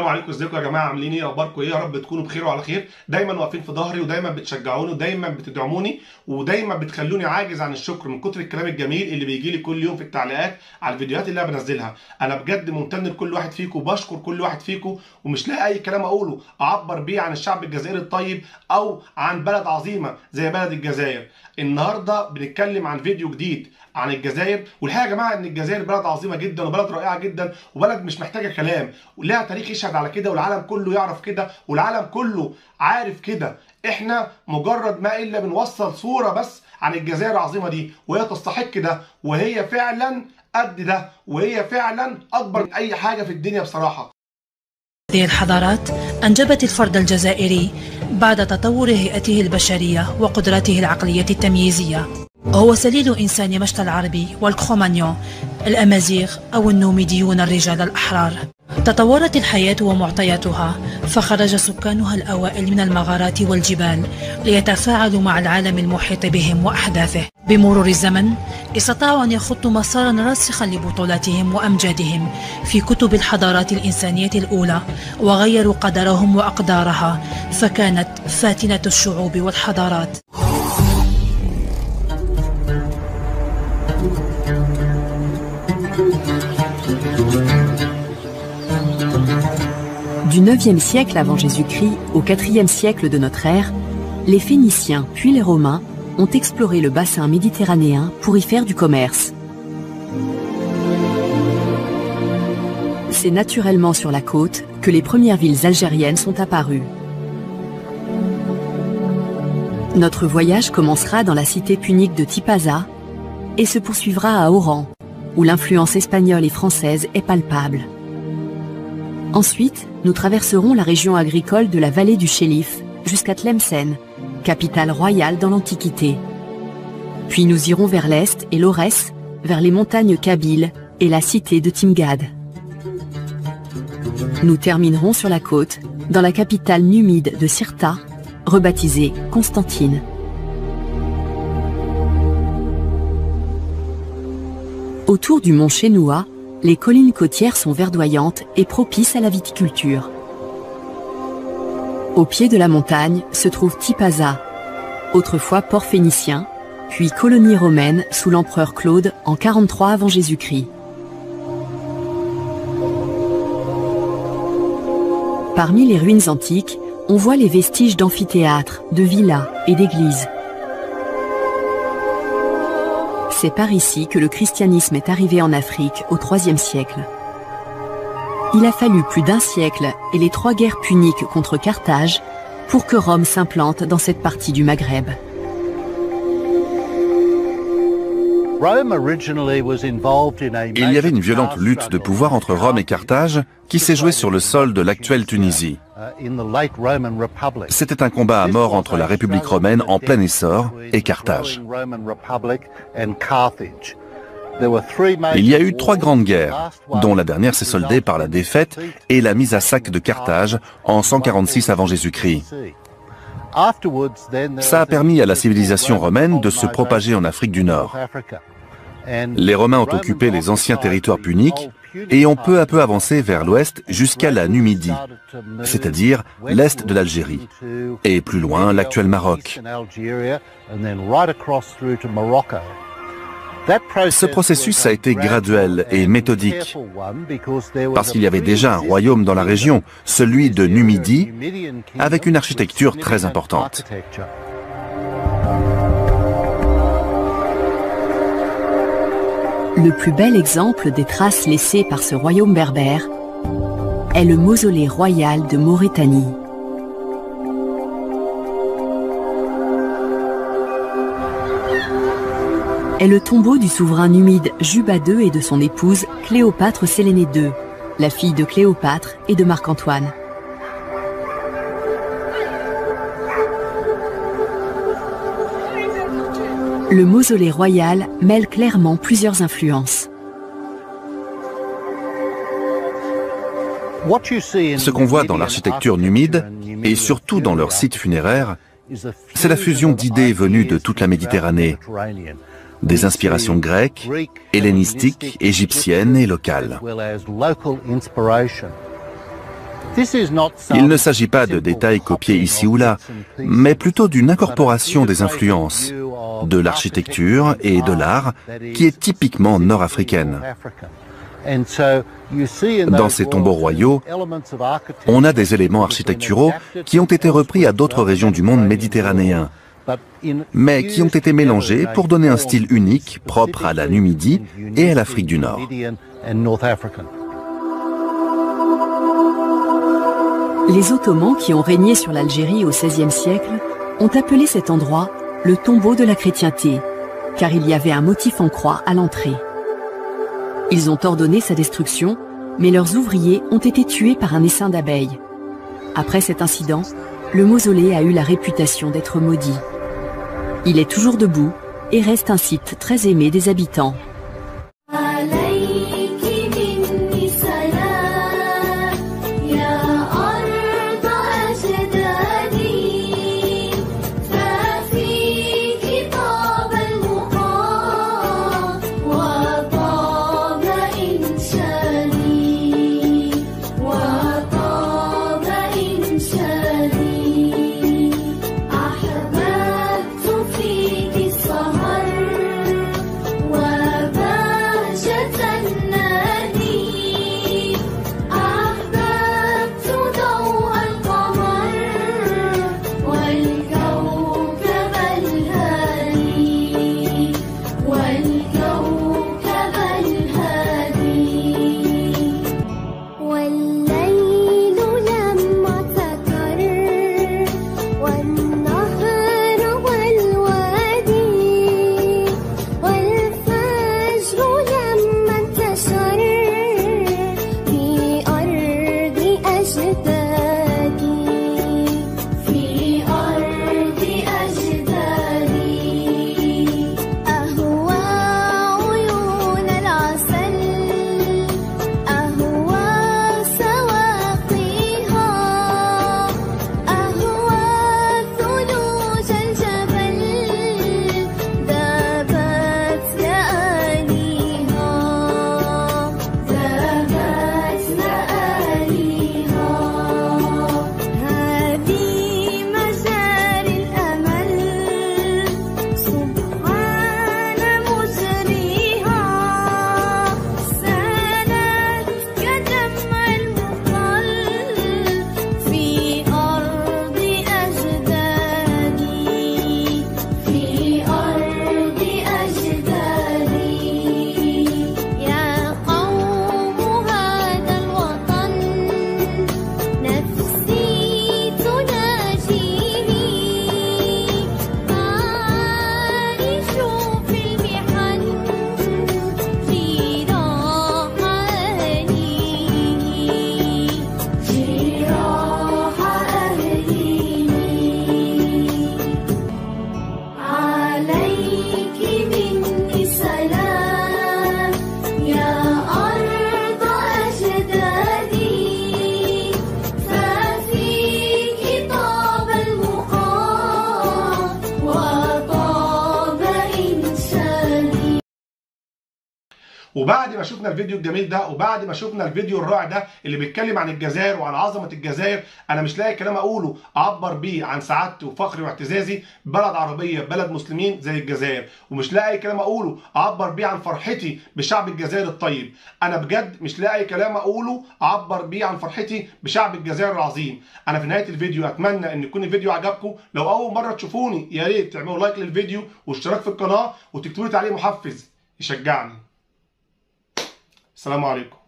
السلام عليكم، ازيكم يا جماعه؟ عاملين ايه؟ اخباركم ايه؟ يا رب تكونوا بخير وعلى خير. دايما واقفين في ظهري ودايما بتشجعوني ودايما بتدعموني ودايما بتخلوني عاجز عن الشكر من كتر الكلام الجميل اللي بيجي لي كل يوم في التعليقات على الفيديوهات اللي انا بنزلها. انا بجد ممتن لكل واحد فيكم وبشكر كل واحد فيكم، ومش لاقي اي كلام اقوله اعبر بيه عن الشعب الجزائري الطيب او عن بلد عظيمه زي بلد الجزائر. النهارده بنتكلم عن فيديو جديد عن الجزائر، والحقيقه يا جماعه ان الجزائر بلد عظيمه جدا وبلد رائعه جدا وبلد مش محتاجه كلام، ولها تاريخ يشهد على كده والعالم كله يعرف كده والعالم كله عارف كده. احنا مجرد ما الا بنوصل صوره بس عن الجزائر العظيمه دي، وهي تستحق ده، وهي فعلا قد ده، وهي فعلا اكبر من اي حاجه في الدنيا بصراحه. هذه الحضارات أنجبت الفرد الجزائري بعد تطور هيئته البشرية وقدراته العقلية التمييزية. هو سليل إنسان مشتى العربي والكرومانيون، الأمازيغ أو النوميديون الرجال الأحرار. تطورت الحياة ومعطياتها، فخرج سكانها الأوائل من المغارات والجبال ليتفاعلوا مع العالم المحيط بهم وأحداثه. بمرور الزمن استطاعوا أن يخطوا مسارا راسخا لبطولاتهم وأمجادهم في كتب الحضارات الإنسانية الأولى، وغيروا قدرهم وأقدارها، فكانت فاتنة الشعوب والحضارات. Du 9e siècle avant Jésus-Christ au 4e siècle de notre ère, les Phéniciens puis les Romains ont exploré le bassin méditerranéen pour y faire du commerce. C'est naturellement sur la côte que les premières villes algériennes sont apparues. Notre voyage commencera dans la cité punique de Tipaza et se poursuivra à Oran, où l'influence espagnole et française est palpable. Ensuite, nous traverserons la région agricole de la vallée du Chélif jusqu'à Tlemcen, capitale royale dans l'Antiquité. Puis nous irons vers l'est et l'Aurès, vers les montagnes kabyles et la cité de Timgad. Nous terminerons sur la côte, dans la capitale numide de Sirta, rebaptisée Constantine. Autour du mont Chénoua, les collines côtières sont verdoyantes et propices à la viticulture. Au pied de la montagne se trouve Tipaza, autrefois port phénicien, puis colonie romaine sous l'empereur Claude en 43 avant Jésus-Christ. Parmi les ruines antiques, on voit les vestiges d'amphithéâtres, de villas et d'églises. C'est par ici que le christianisme est arrivé en Afrique au IIIe siècle. Il a fallu plus d'un siècle et les 3 guerres puniques contre Carthage pour que Rome s'implante dans cette partie du Maghreb. Il y avait une violente lutte de pouvoir entre Rome et Carthage qui s'est jouée sur le sol de l'actuelle Tunisie. C'était un combat à mort entre la République romaine en plein essor et Carthage. Il y a eu 3 grandes guerres, dont la dernière s'est soldée par la défaite et la mise à sac de Carthage en 146 avant Jésus-Christ. Ça a permis à la civilisation romaine de se propager en Afrique du Nord. Les Romains ont occupé les anciens territoires puniques et ont peu à peu avancé vers l'ouest jusqu'à la Numidie, c'est-à-dire l'est de l'Algérie, et plus loin l'actuel Maroc. Ce processus a été graduel et méthodique, parce qu'il y avait déjà un royaume dans la région, celui de Numidie, avec une architecture très importante. Le plus bel exemple des traces laissées par ce royaume berbère est le mausolée royal de Maurétanie. Est le tombeau du souverain numide Juba II et de son épouse Cléopâtre Sélénée II, la fille de Cléopâtre et de Marc-Antoine. Le mausolée royal mêle clairement plusieurs influences. Ce qu'on voit dans l'architecture numide, et surtout dans leurs sites funéraires, c'est la fusion d'idées venues de toute la Méditerranée, des inspirations grecques, hellénistiques, égyptiennes et locales. Il ne s'agit pas de détails copiés ici ou là, mais plutôt d'une incorporation des influences de l'architecture et de l'art qui est typiquement nord-africaine. Dans ces tombeaux royaux, on a des éléments architecturaux qui ont été repris à d'autres régions du monde méditerranéen, mais qui ont été mélangés pour donner un style unique propre à la Numidie et à l'Afrique du Nord. Les Ottomans qui ont régné sur l'Algérie au XVIe siècle ont appelé cet endroit le tombeau de la chrétienté, car il y avait un motif en croix à l'entrée. Ils ont ordonné sa destruction, mais leurs ouvriers ont été tués par un essaim d'abeilles. Après cet incident, le mausolée a eu la réputation d'être maudit. Il est toujours debout et reste un site très aimé des habitants. وبعد ما شفنا الفيديو الجميل ده وبعد ما شفنا الفيديو الرائع ده اللي بيتكلم عن الجزائر وعن عظمه الجزائر، انا مش لاقي كلام اقوله اعبر بيه عن سعادتي وفخري واعتزازي ببلد عربيه بلد مسلمين زي الجزائر، ومش لاقي كلام اقوله اعبر بيه عن فرحتي بشعب الجزائر الطيب. انا بجد مش لاقي كلام اقوله اعبر بيه عن فرحتي بشعب الجزائر العظيم. انا في نهايه الفيديو اتمنى ان يكون الفيديو عجبكم. لو اول مره تشوفوني يا ريت تعملوا لايك للفيديو واشتراك في القناه وتكتبوا لي تعليق محفز يشجعني. السلام عليكم.